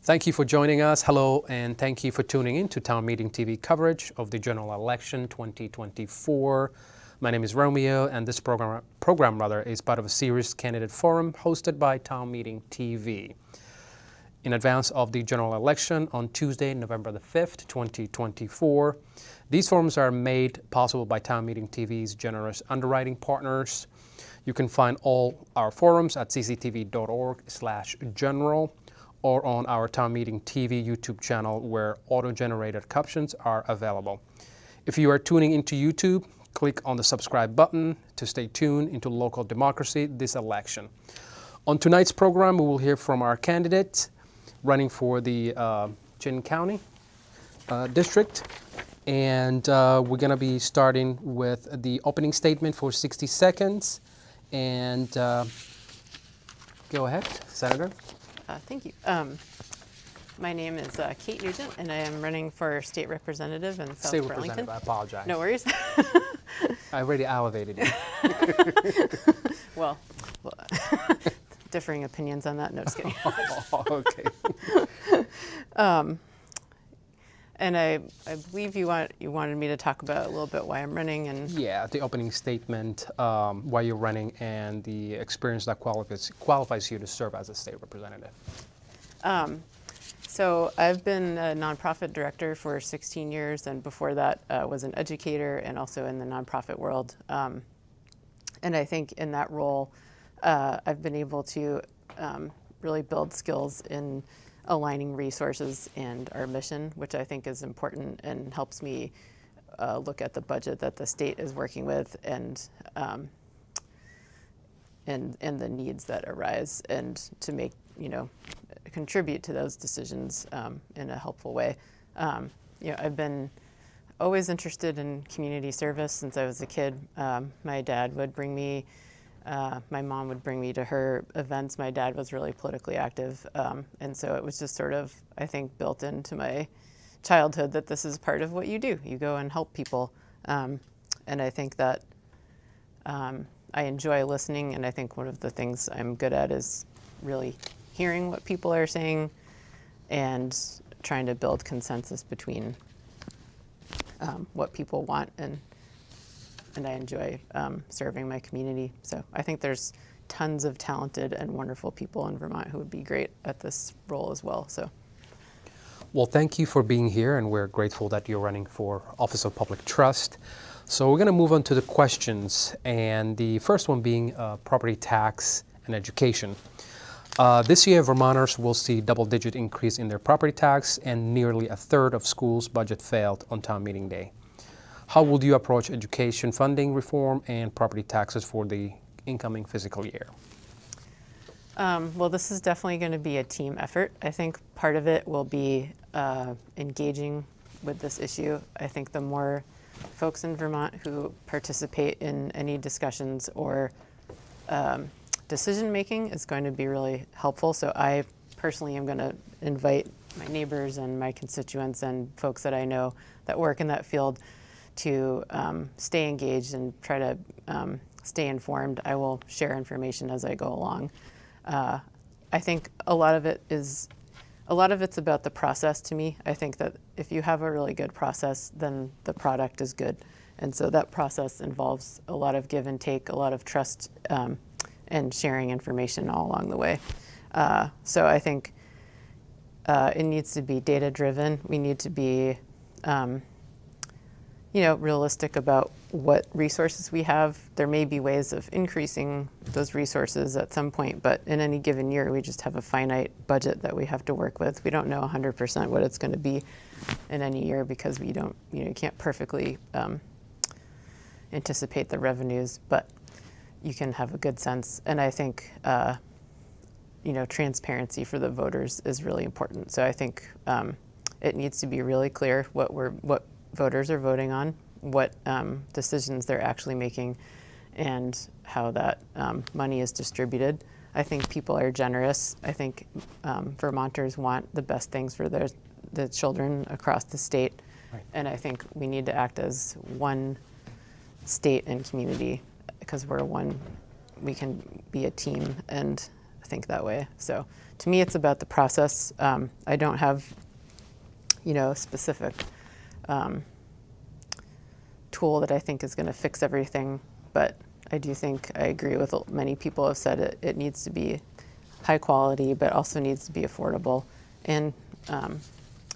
Thank you for joining us. Hello, and thank you for tuning in to Town Meeting TV coverage of the general election 2024. My name is Romeo, and this program is part of a series candidate forum hosted by Town Meeting TV. In advance of the general election on Tuesday, November the 5th, 2024, these forums are made possible by Town Meeting TV's generous underwriting partners. You can find all our forums at cctv.org/general or on our Town Meeting TV YouTube channel where auto-generated captions are available. If you are tuning into YouTube, click on the subscribe button to stay tuned into local democracy this election. On tonight's program, we will hear from our candidate running for the Chin County district. And we're going to be starting with the opening statement for 60 seconds. And go ahead, Senator. Thank you. My name is Kate Nugent, and I am running for state representative in South State Burlington. Representative, I apologize. No worries. I already elevated you. well, differing opinions on that. No, just kidding. Okay. And I believe you wanted me to talk about a little bit why I'm running and Yeah, the opening statement, why you're running, and the experience that qualifies you to serve as a state representative. So I've been a nonprofit director for 16 years, and before that was an educator and also in the nonprofit world. And I think in that role, I've been able to really build skills in aligning resources and our mission, which I think is important and helps me look at the budget that the state is working with and the needs that arise, and to make, contribute to those decisions in a helpful way. I've been always interested in community service since I was a kid. My dad would bring me my mom would bring me to her events. My dad was really politically active, and so it was just sort of, I think, built into my childhood that this is part of what you do. You go and help people, and I think that I enjoy listening, and I think one of the things I'm good at is really hearing what people are saying and trying to build consensus between what people want, and I enjoy serving my community. So I think there's tons of talented and wonderful people in Vermont who would be great at this role as well. So, well, thank you for being here, and we're grateful that you're running for Office of Public Trust. So we're going to move on to the questions, and the first one being property tax and education. This year, Vermonters will see double-digit increase in their property tax, and nearly a third of schools' budget failed on town meeting day. How will you approach education funding reform and property taxes for the incoming fiscal year? Well, this is definitely going to be a team effort. I think part of it will be engaging with this issue. I think the more folks in Vermont who participate in any discussions or decision making is going to be really helpful. So I personally am going to invite my neighbors and my constituents and folks that I know that work in that field to stay engaged and try to stay informed. I will share information as I go along. I think a lot of it's about the process to me. I think that if you have a really good process, then the product is good. And so that process involves a lot of give and take, a lot of trust, and sharing information all along the way. So I think it needs to be data driven. We need to be realistic about what resources we have. There may be ways of increasing those resources at some point, but in any given year, we just have a finite budget that we have to work with. We don't know 100% what it's going to be in any year because we don't, you can't perfectly anticipate the revenues, but you can have a good sense. And I think, transparency for the voters is really important. So I think it needs to be really clear what voters are voting on, what decisions they're actually making, and how that money is distributed. I think people are generous. I think Vermonters want the best things for the children across the state. Right. And I think we need to act as one state and community because we can be a team and think that way. So to me, it's about the process. I don't have, a specific tool that I think is going to fix everything, but I do think I agree with many people have said it needs to be high quality, but also needs to be affordable. And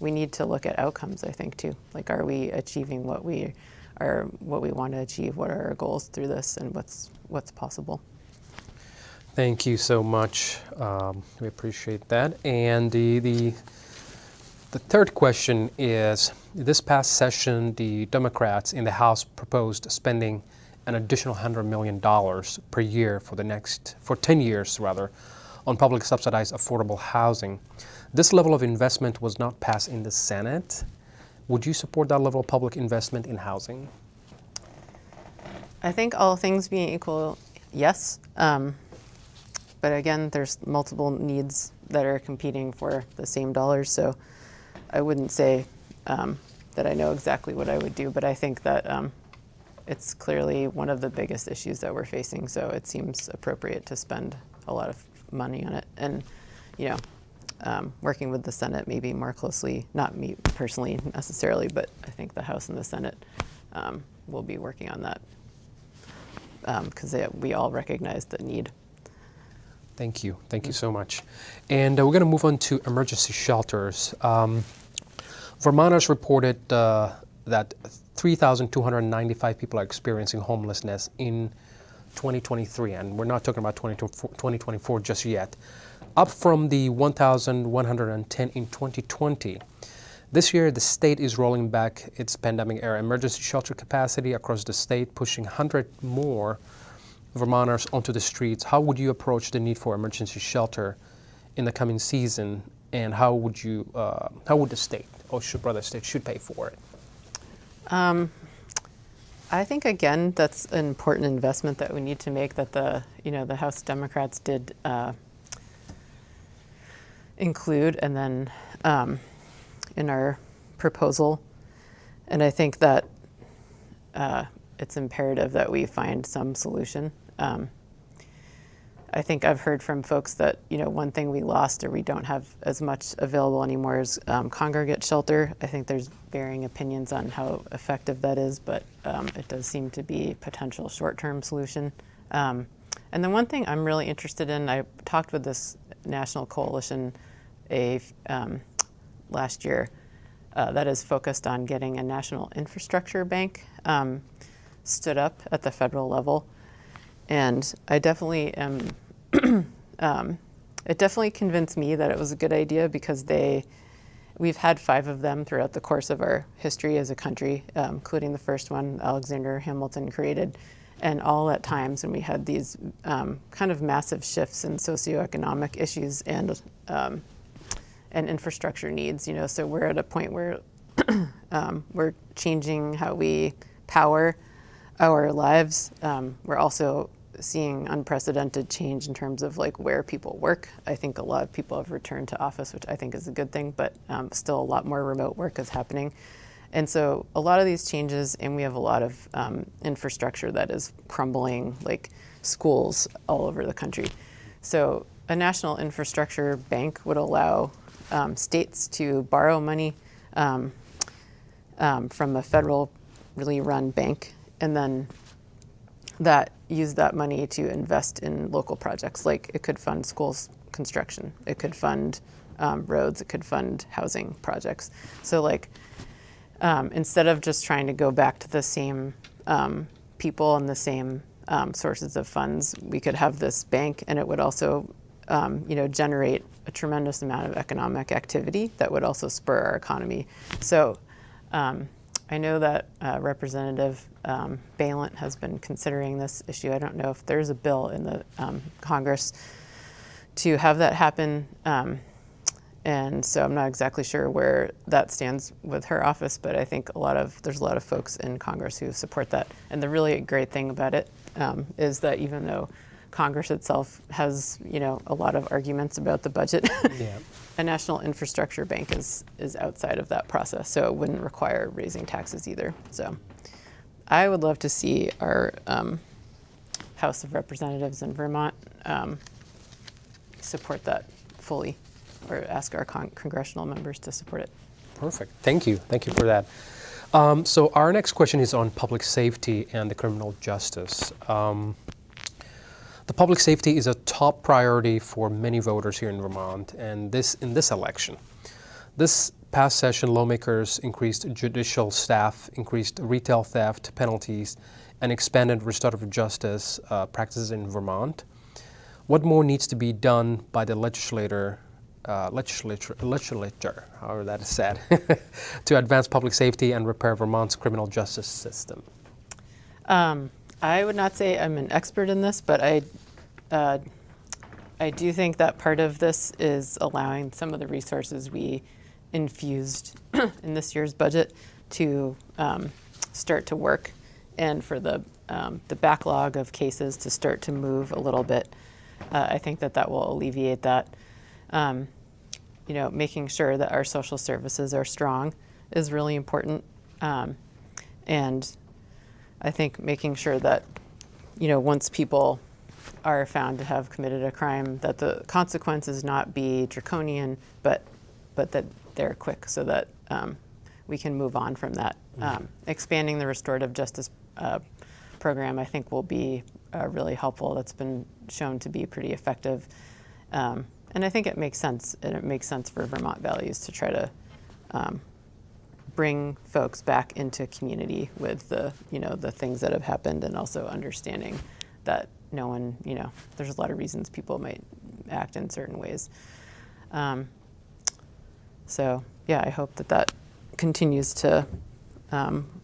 we need to look at outcomes, I think, too. Like, are we achieving what we want to achieve? What are our goals through this, and what's possible? Thank you so much. We appreciate that. And the third question is, this past session, the Democrats in the House proposed spending an additional $100 million per year for 10 years rather, on public subsidized affordable housing. This level of investment was not passed in the Senate. Would you support that level of public investment in housing? I think all things being equal, yes. But again, there's multiple needs that are competing for the same dollars. So I wouldn't say that I know exactly what I would do, but I think that it's clearly one of the biggest issues that we're facing. So it seems appropriate to spend a lot of money on it. And, working with the Senate maybe more closely, not me personally necessarily, but I think the House and the Senate will be working on that because we all recognize the need. Thank you. Thank you so much. And we're going to move on to emergency shelters. Vermonters reported that 3,295 people are experiencing homelessness in 2023, and we're not talking about 2024 just yet, up from the 1,110 in 2020. This year, the state is rolling back its pandemic-era emergency shelter capacity across the state, pushing 100 more Vermonters onto the streets. How would you approach the need for emergency shelter in the coming season, and how would the state, or should pay for it? I think again that's an important investment that we need to make. That the House Democrats did include, and then in our proposal, and I think that it's imperative that we find some solution. I think I've heard from folks that, one thing we lost or we don't have as much available anymore is congregate shelter. I think there's varying opinions on how effective that is, but it does seem to be a potential short-term solution. And then one thing I'm really interested in, I talked with this national coalition last year that is focused on getting a national infrastructure bank stood up at the federal level. And I definitely am, it definitely convinced me that it was a good idea because we've had 5 of them throughout the course of our history as a country, including the first one Alexander Hamilton created, and all at times when we had these kind of massive shifts in socioeconomic issues and infrastructure needs. So we're at a point where we're changing how we power our lives. We're also seeing unprecedented change in terms of where people work. I think a lot of people have returned to office, which I think is a good thing, but still a lot more remote work is happening. And so a lot of these changes, and we have a lot of infrastructure that is crumbling, like schools all over the country. So a national infrastructure bank would allow states to borrow money from a federally run bank, and then use that money to invest in local projects. Like it could fund schools construction, it could fund roads, it could fund housing projects. So instead of just trying to go back to the same people and the same sources of funds, we could have this bank, and it would also generate a tremendous amount of economic activity that would also spur our economy. So I know that Representative Balint has been considering this issue. I don't know if there's a bill in the Congress to have that happen. And so I'm not exactly sure where that stands with her office, but I think there's a lot of folks in Congress who support that. And the really great thing about it is that even though Congress itself has, a lot of arguments about the budget, yeah. A national infrastructure bank is outside of that process, so it wouldn't require raising taxes either. So I would love to see our House of Representatives in Vermont support that fully, or ask our congressional members to support it. Perfect. Thank you. Thank you for that. So our next question is on public safety and the criminal justice. The public safety is a top priority for many voters here in Vermont, and in this election. This past session, lawmakers increased judicial staff, increased retail theft penalties, and expanded restorative justice practices in Vermont. What more needs to be done by the legislature, however that is said, to advance public safety and repair Vermont's criminal justice system? I would not say I'm an expert in this, but I do think that part of this is allowing some of the resources we infused in this year's budget to start to work, and for the backlog of cases to start to move a little bit. I think that will alleviate that. Making sure that our social services are strong is really important. And I think making sure that, once people are found to have committed a crime, that the consequences not be draconian, but that they're quick, so that we can move on from that. Expanding the restorative justice program, I think, will be really helpful. That's been shown to be pretty effective. And I think it makes sense. And it makes sense for Vermont values to try to bring folks back into community with the things that have happened, and also understanding that no one, there's a lot of reasons people might act in certain ways. So yeah, I hope that continues to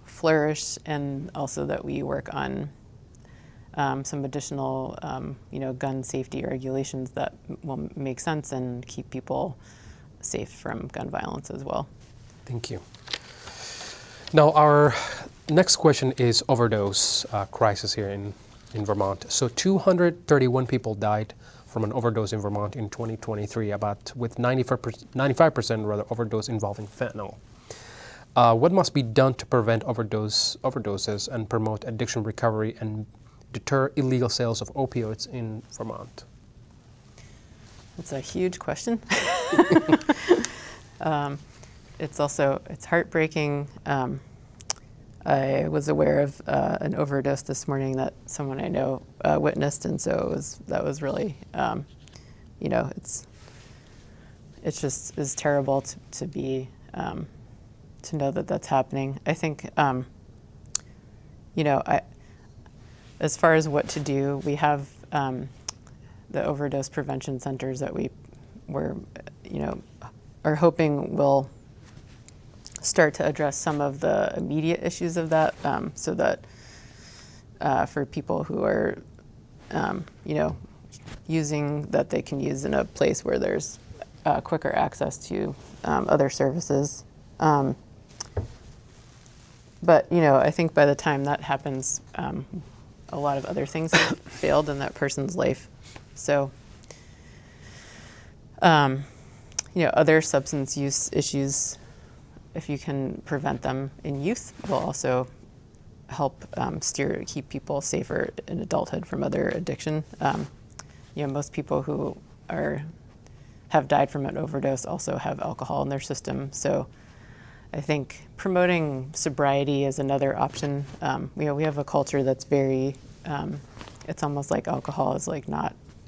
flourish, and also that we work on some additional, gun safety regulations that will make sense and keep people safe from gun violence as well. Thank you. Now, our next question is overdose crisis here in Vermont. So 231 people died from an overdose in Vermont in 2023, with 95% rather overdose involving fentanyl. What must be done to prevent overdoses and promote addiction recovery and deter illegal sales of opioids in Vermont? That's a huge question. It's heartbreaking. I was aware of an overdose this morning that someone I know witnessed, and so that was really, it's just is terrible to be to know that that's happening. I think, as far as what to do, we have the overdose prevention centers that we're are hoping will start to address some of the immediate issues of that, so that for people who are, using, that they can use in a place where there's quicker access to other services. But I think by the time that happens, a lot of other things have failed in that person's life. So, other substance use issues, if you can prevent them in youth, will also help keep people safer in adulthood from other addiction. Most people who have died from an overdose also have alcohol in their system. So I think promoting sobriety is another option. We have a culture that's very, it's almost like alcohol is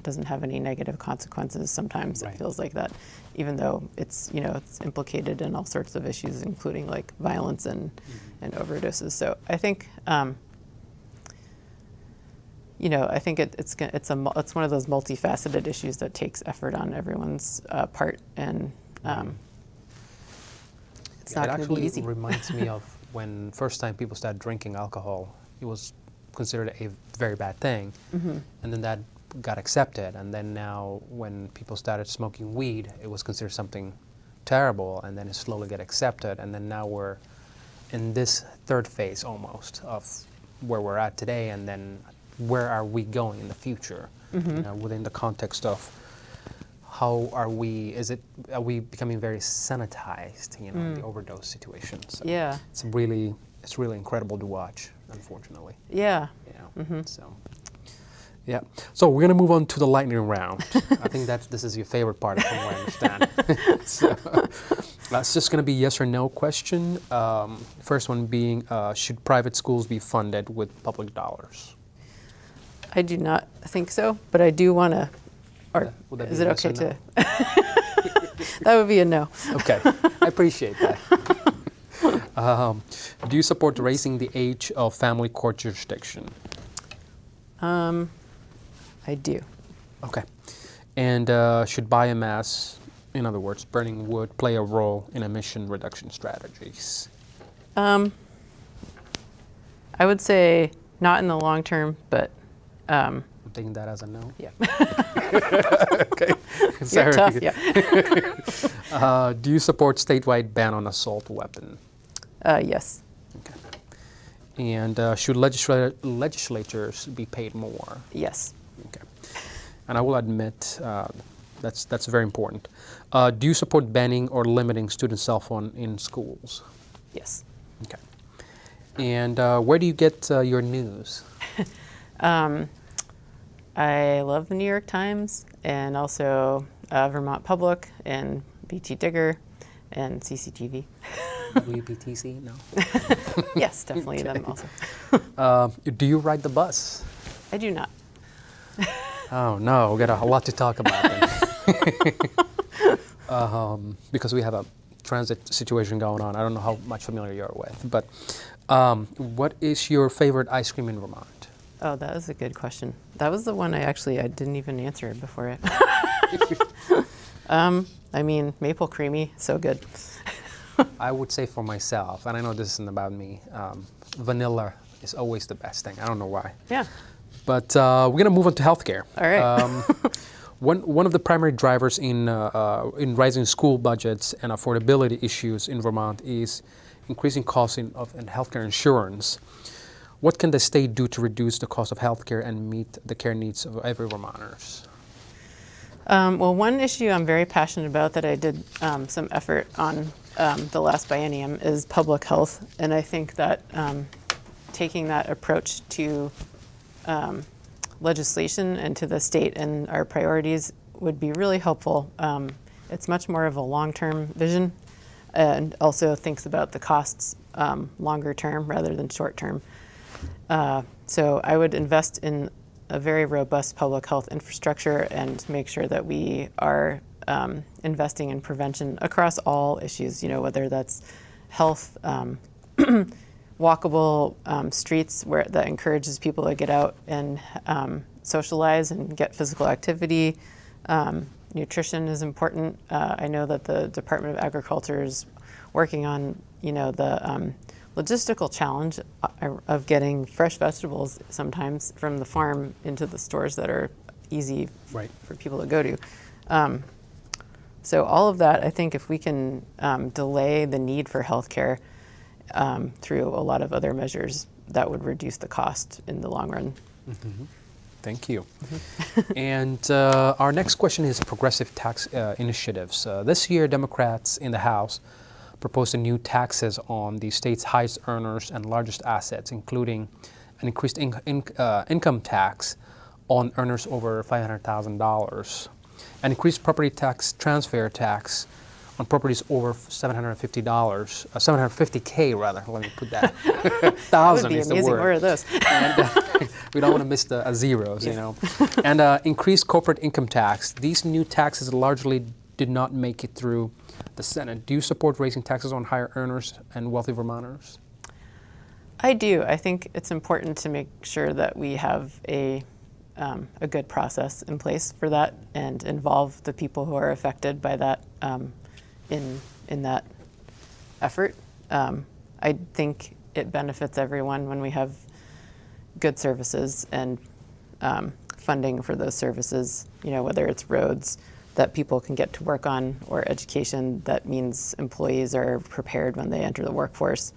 doesn't have any negative consequences. Sometimes It feels like that, even though it's implicated in all sorts of issues, including like violence and overdoses. So I think, I think it's one of those multifaceted issues that takes effort on everyone's part, and it's not going to be easy. It actually reminds me of when first time people started drinking alcohol. It was considered a very bad thing, and then that got accepted, and then now when people started smoking weed, it was considered something terrible, and then it slowly got accepted, and then now we're in this third phase almost of where we're at today, and then where are we going in the future, within the context of how are we becoming very sanitized, the overdose situation. So yeah, it's really incredible to watch, unfortunately. Yeah. So Yeah. So we're going to move on to the lightning round. I think this is your favorite part, from what I understand. So it's just going to be yes or no question. First one being, should private schools be funded with public dollars? I do not think so, but I do want to, or Would that be is it yes or okay no? to? That would be a no. Okay, I appreciate that. Do you support raising the age of family court jurisdiction? I do. Okay. And should biomass, in other words, burning wood, play a role in emission reduction strategies? I would say not in the long term, but I'm taking that as a no. yeah. Okay. You're Sorry. tough, yeah. Do you support statewide ban on assault weapon? Yes. Okay. And should legislatures be paid more? Yes. Okay. And I will admit that's very important. Do you support banning or limiting student cell phone in schools? Yes. Okay. And where do you get your news? I love the New York Times and also Vermont Public and BT Digger and CCTV. WPTC? No. Yes, definitely them also. Do you ride the bus? I do not. Oh no, we got a lot to talk about then. Because we have a transit situation going on. I don't know how much familiar you're with, but what is your favorite ice cream in Vermont? Oh, that is a good question. That was the one I didn't even answer before it. I mean, maple creamy, so good. I would say for myself, and I know this isn't about me, vanilla is always the best thing. I don't know why. Yeah. But we're going to move on to healthcare. All right. One of the primary drivers in rising school budgets and affordability issues in Vermont is increasing costs in healthcare insurance. What can the state do to reduce the cost of healthcare and meet the care needs of every Vermonters? Well, one issue I'm very passionate about that I did some effort on the last biennium is public health. And I think that taking that approach to legislation and to the state and our priorities would be really helpful. It's much more of a long-term vision and also thinks about the costs longer term rather than short term. So I would invest in a very robust public health infrastructure and make sure that we are investing in prevention across all issues, whether that's health, walkable streets that encourages people to get out and socialize and get physical activity. Nutrition is important. I know that the Department of Agriculture is working on, the logistical challenge of getting fresh vegetables sometimes from the farm into the stores that are easy for people to go to. So all of that, I think if we can delay the need for healthcare through a lot of other measures, that would reduce the cost in the long run. Mm-hmm. Thank you. And our next question is progressive tax initiatives. This year, Democrats in the House proposed new taxes on the state's highest earners and largest assets, including an increased income tax on earners over $500,000, an increased property tax transfer tax on properties over $750K rather. Let me put that. Thousand is the word. Where are those? And we don't want to miss the zeros, And increased corporate income tax. These new taxes largely did not make it through the Senate. Do you support raising taxes on higher earners and wealthy Vermonters? I do. I think it's important to make sure that we have a good process in place for that and involve the people who are affected by that in that effort. I think it benefits everyone when we have good services and funding for those services, whether it's roads that people can get to work on or education that means employees are prepared when they enter the workforce,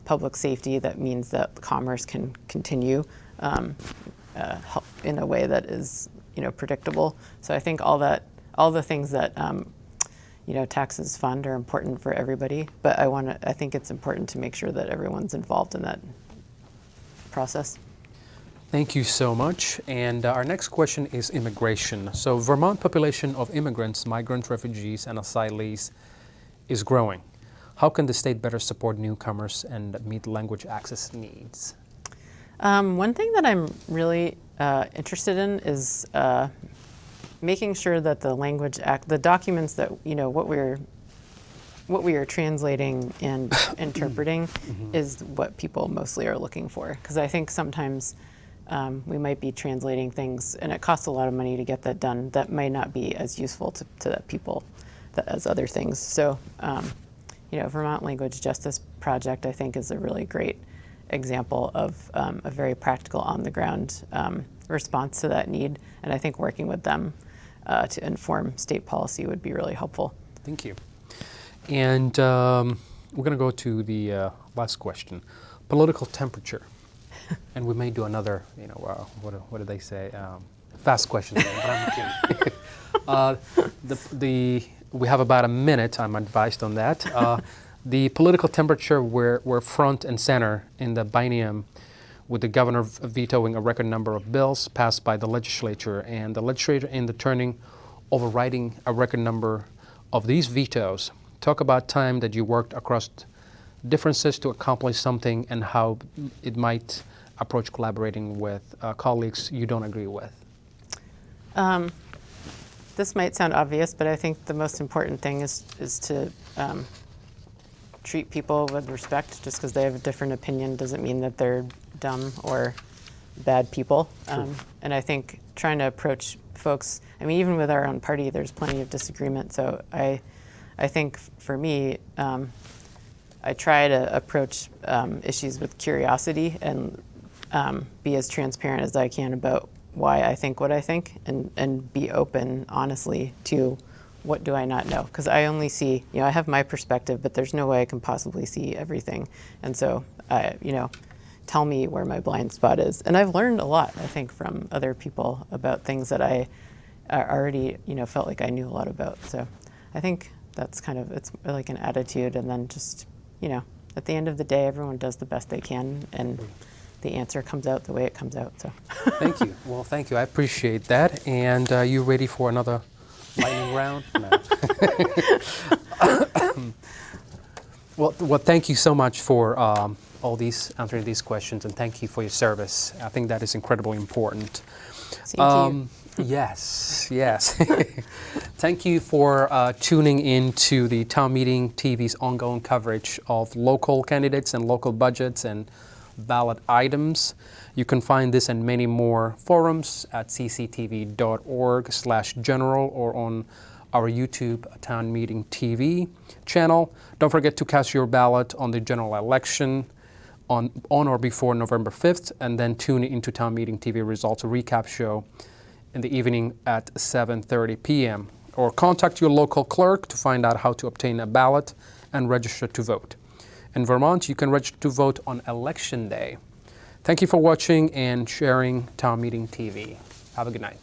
public safety that means that commerce can continue in a way that is predictable. So I think all the things that taxes fund are important for everybody, but I think it's important to make sure that everyone's involved in that process. Thank you so much. And our next question is immigration. So Vermont population of immigrants, migrant refugees, and asylees is growing. How can the state better support newcomers and meet language access needs? One thing that I'm really interested in is making sure that the documents that, what we are translating and interpreting is what people mostly are looking for. Because I think sometimes we might be translating things, and it costs a lot of money to get that done, that might not be as useful to the people as other things. So, Vermont Language Justice Project, I think, is a really great example of a very practical, on-the-ground response to that need. And I think working with them to inform state policy would be really helpful. Thank you. And we're going to go to the last question. Political temperature. And we may do another, what do they say? Fast question. But I'm kidding. We have about a minute, I'm advised on that. The political temperature were front and center in the biennium, with the governor vetoing a record number of bills passed by the legislature, and the legislature in the turning overriding a record number of these vetoes. Talk about time that you worked across differences to accomplish something and how it might approach collaborating with colleagues you don't agree with. This might sound obvious, but I think the most important thing is to treat people with respect. Just because they have a different opinion doesn't mean that they're dumb or bad people. And I think trying to approach folks, even with our own party, there's plenty of disagreement. So I think for me, I try to approach issues with curiosity and be as transparent as I can about why I think what I think, and be open, honestly, to what do I not know. Because I only see, I have my perspective, but there's no way I can possibly see everything. And so, tell me where my blind spot is. And I've learned a lot, I think, from other people about things that I already, felt like I knew a lot about. So I think that's it's like an attitude, and then just, at the end of the day, everyone does the best they can, and the answer comes out the way it comes out. So Thank you. Well, thank you. I appreciate that. And you ready for another lightning round? No. Well, thank you so much for answering these questions, and thank you for your service. I think that is incredibly important. Same to you. Yes. Thank you for tuning in to the Town Meeting TV's ongoing coverage of local candidates and local budgets and ballot items. You can find this and many more forums at cctv.org/general or on our YouTube Town Meeting TV channel. Don't forget to cast your ballot on the general election on or before November 5th, and then tune into Town Meeting TV results recap show in the evening at 7:30 p.m. Or contact your local clerk to find out how to obtain a ballot and register to vote. In Vermont, you can register to vote on Election Day. Thank you for watching and sharing Town Meeting TV. Have a good night.